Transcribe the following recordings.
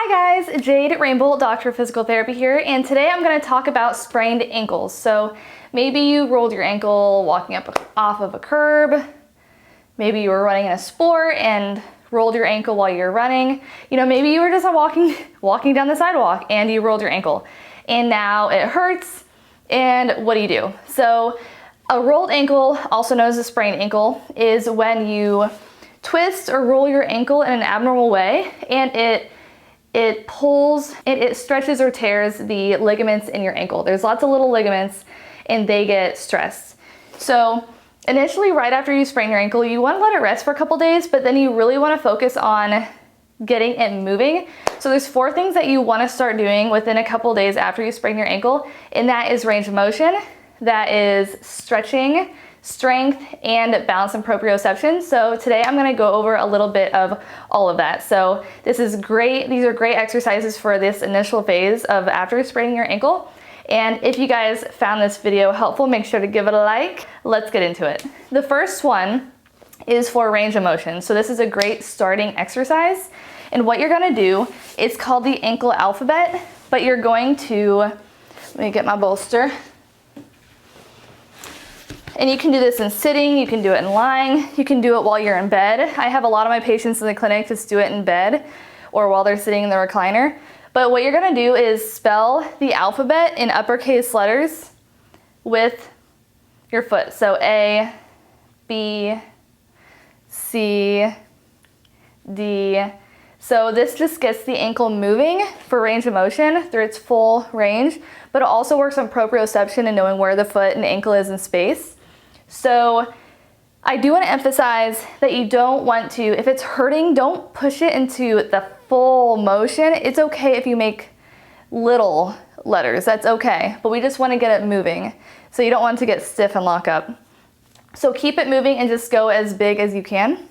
Hi guys, Jade Rainbow, Doctor of Physical Therapy here, and today I'm going to talk about sprained ankles. So maybe you rolled your ankle walking off of a curb, maybe you were running in a sport and rolled your ankle while you're running. You know, maybe you were just walking down the sidewalk and you rolled your ankle and now it hurts, and what do? So a rolled ankle, also known as a sprained ankle, is when you twist or roll your ankle in an abnormal way and it pulls and it stretches or tears the ligaments in your ankle. There's lots of little ligaments and they get stressed. So initially, right after you sprain your ankle, you want to let it rest for a couple days, but then you really want to focus on getting it moving. So there's 4 things that you want to start doing within a couple days after you sprain your ankle, and that is range of motion, that is stretching, strength, and balance and proprioception. So today I'm going to go over a little bit of all of that. So this is great. These are great exercises for this initial phase of after spraining your ankle. And if you guys found this video helpful, make sure to give it a like. Let's get into it. The first one is for range of motion. So this is a great starting exercise. And what you're going to do, it's called the ankle alphabet, but you're going to, let me get my bolster. And you can do this in sitting, you can do it in lying, you can do it while you're in bed. I have a lot of my patients in the clinic just do it in bed or while they're sitting in the recliner. But what you're gonna do is spell the alphabet in uppercase letters with your foot. So A, B, C, D. So this just gets the ankle moving for range of motion through its full range, but it also works on proprioception and knowing where the foot and ankle is in space. So I do want to emphasize that you don't want to, if it's hurting, don't push it into the full motion. It's okay if you make little letters, that's okay, but we just want to get it moving. So you don't want to get stiff and lock up. So keep it moving and just go as big as you can.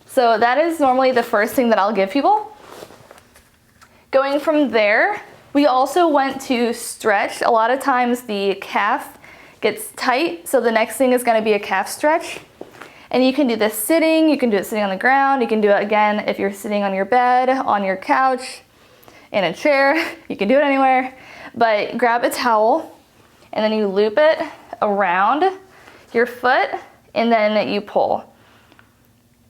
So that is normally the first thing that I'll give people. Going from there, we also want to stretch. A lot of times the calf gets tight, so the next thing is going to be a calf stretch. And you can do this sitting, you can do it sitting on the ground, you can do it again if you're sitting on your bed, on your couch, in a chair, you can do it anywhere. But grab a towel and then you loop it around your foot and then you pull.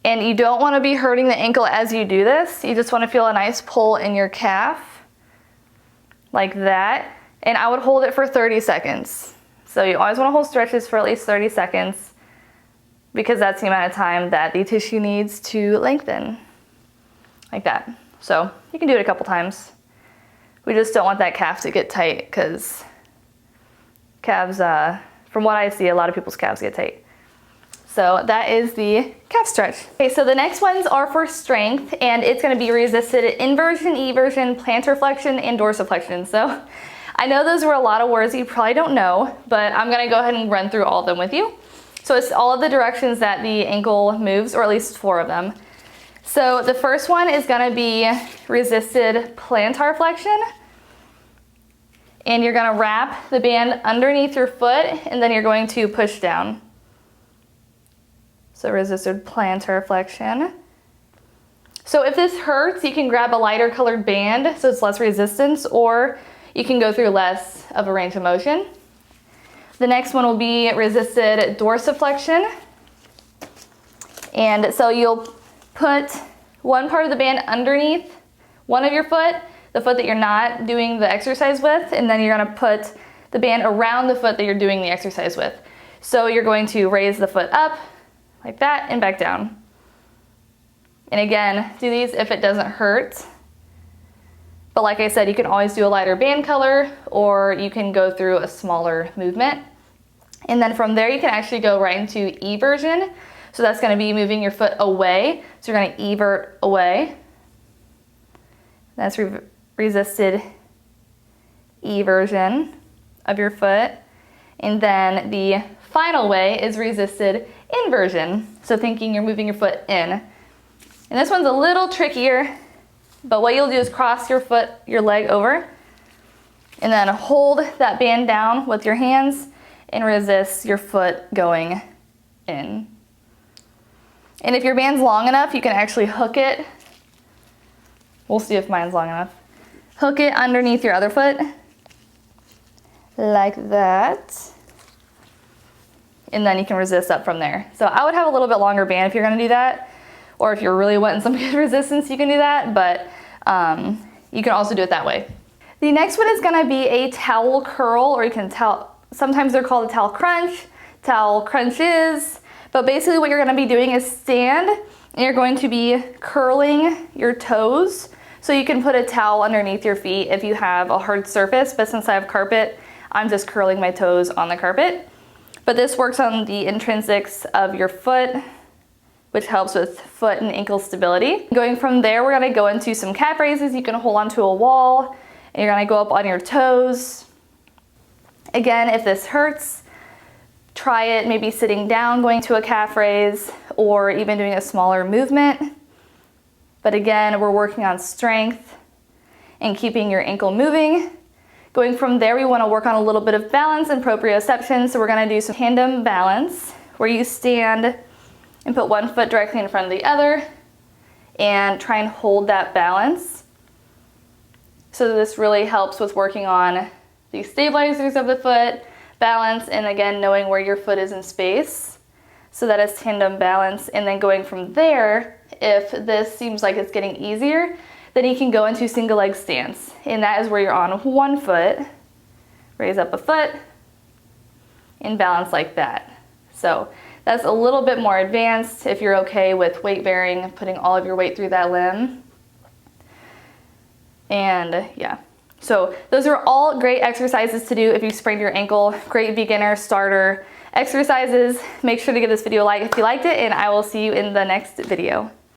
And you don't want to be hurting the ankle as you do this, you just want to feel a nice pull in your calf, like that. And I would hold it for 30 seconds. So you always want to hold stretches for at least 30 seconds because that's the amount of time that the tissue needs to lengthen, like that. So you can do it a couple times. We just don't want that calf to get tight because calves, from what I see, a lot of people's calves get tight. So that is the calf stretch. Okay, so the next ones are for strength, and it's going to be resisted inversion, eversion, plantar flexion, and dorsiflexion. So I know those were a lot of words you probably don't know, but I'm going to go ahead and run through all of them with you. So it's all of the directions that the ankle moves, or at least 4 of them. So the first one is going to be resisted plantar flexion. And you're going to wrap the band underneath your foot, and then you're going to push down. So resisted plantar flexion. So if this hurts, you can grab a lighter colored band so it's less resistance, or you can go through less of a range of motion. The next one will be resisted dorsiflexion. And so you'll put one part of the band underneath one of your foot, the foot that you're not doing the exercise with, and then you're going to put the band around the foot that you're doing the exercise with. So you're going to raise the foot up like that and back down. And again, do these if it doesn't hurt. But like I said, you can always do a lighter band color, or you can go through a smaller movement. And then from there, you can actually go right into eversion. So that's going to be moving your foot away. So you're going to evert away. That's resisted eversion of your foot. And then the final way is resisted inversion. So thinking you're moving your foot in. And this one's a little trickier, but what you'll do is cross your leg over, and then hold that band down with your hands and resist your foot going in. And if your band's long enough, you can actually hook it We'll see if mine's long enough. Hook it underneath your other foot, like that. And then you can resist up from there. So I would have a little bit longer band if you're gonna do that, or if you're really wanting some good resistance, you can do that, but you can also do it that way. The next one is gonna be a towel curl, or you can sometimes they're called a towel crunch, towel crunches, but basically what you're gonna be doing is stand, and you're going to be curling your toes. So you can put a towel underneath your feet if you have a hard surface, but since I have carpet, I'm just curling my toes on the carpet. But this works on the intrinsics of your foot, which helps with foot and ankle stability. Going from there, we're gonna go into some calf raises. You can hold onto a wall, and you're gonna go up on your toes. Again, if this hurts, try it maybe sitting down, going to a calf raise, or even doing a smaller movement. But again, we're working on strength and keeping your ankle moving. Going from there, we want to work on a little bit of balance and proprioception. So we're going to do some tandem balance, where you stand and put one foot directly in front of the other and try and hold that balance. So this really helps with working on the stabilizers of the foot, balance, and again, knowing where your foot is in space. So that is tandem balance. And then going from there, if this seems like it's getting easier, then you can go into single leg stance. And that is where you're on one foot, raise up a foot, and balance like that. So that's a little bit more advanced if you're okay with weight bearing, putting all of your weight through that limb. And yeah, so those are all great exercises to do if you sprained your ankle. Great beginner, starter exercises. Make sure to give this video a like if you liked it, and I will see you in the next video.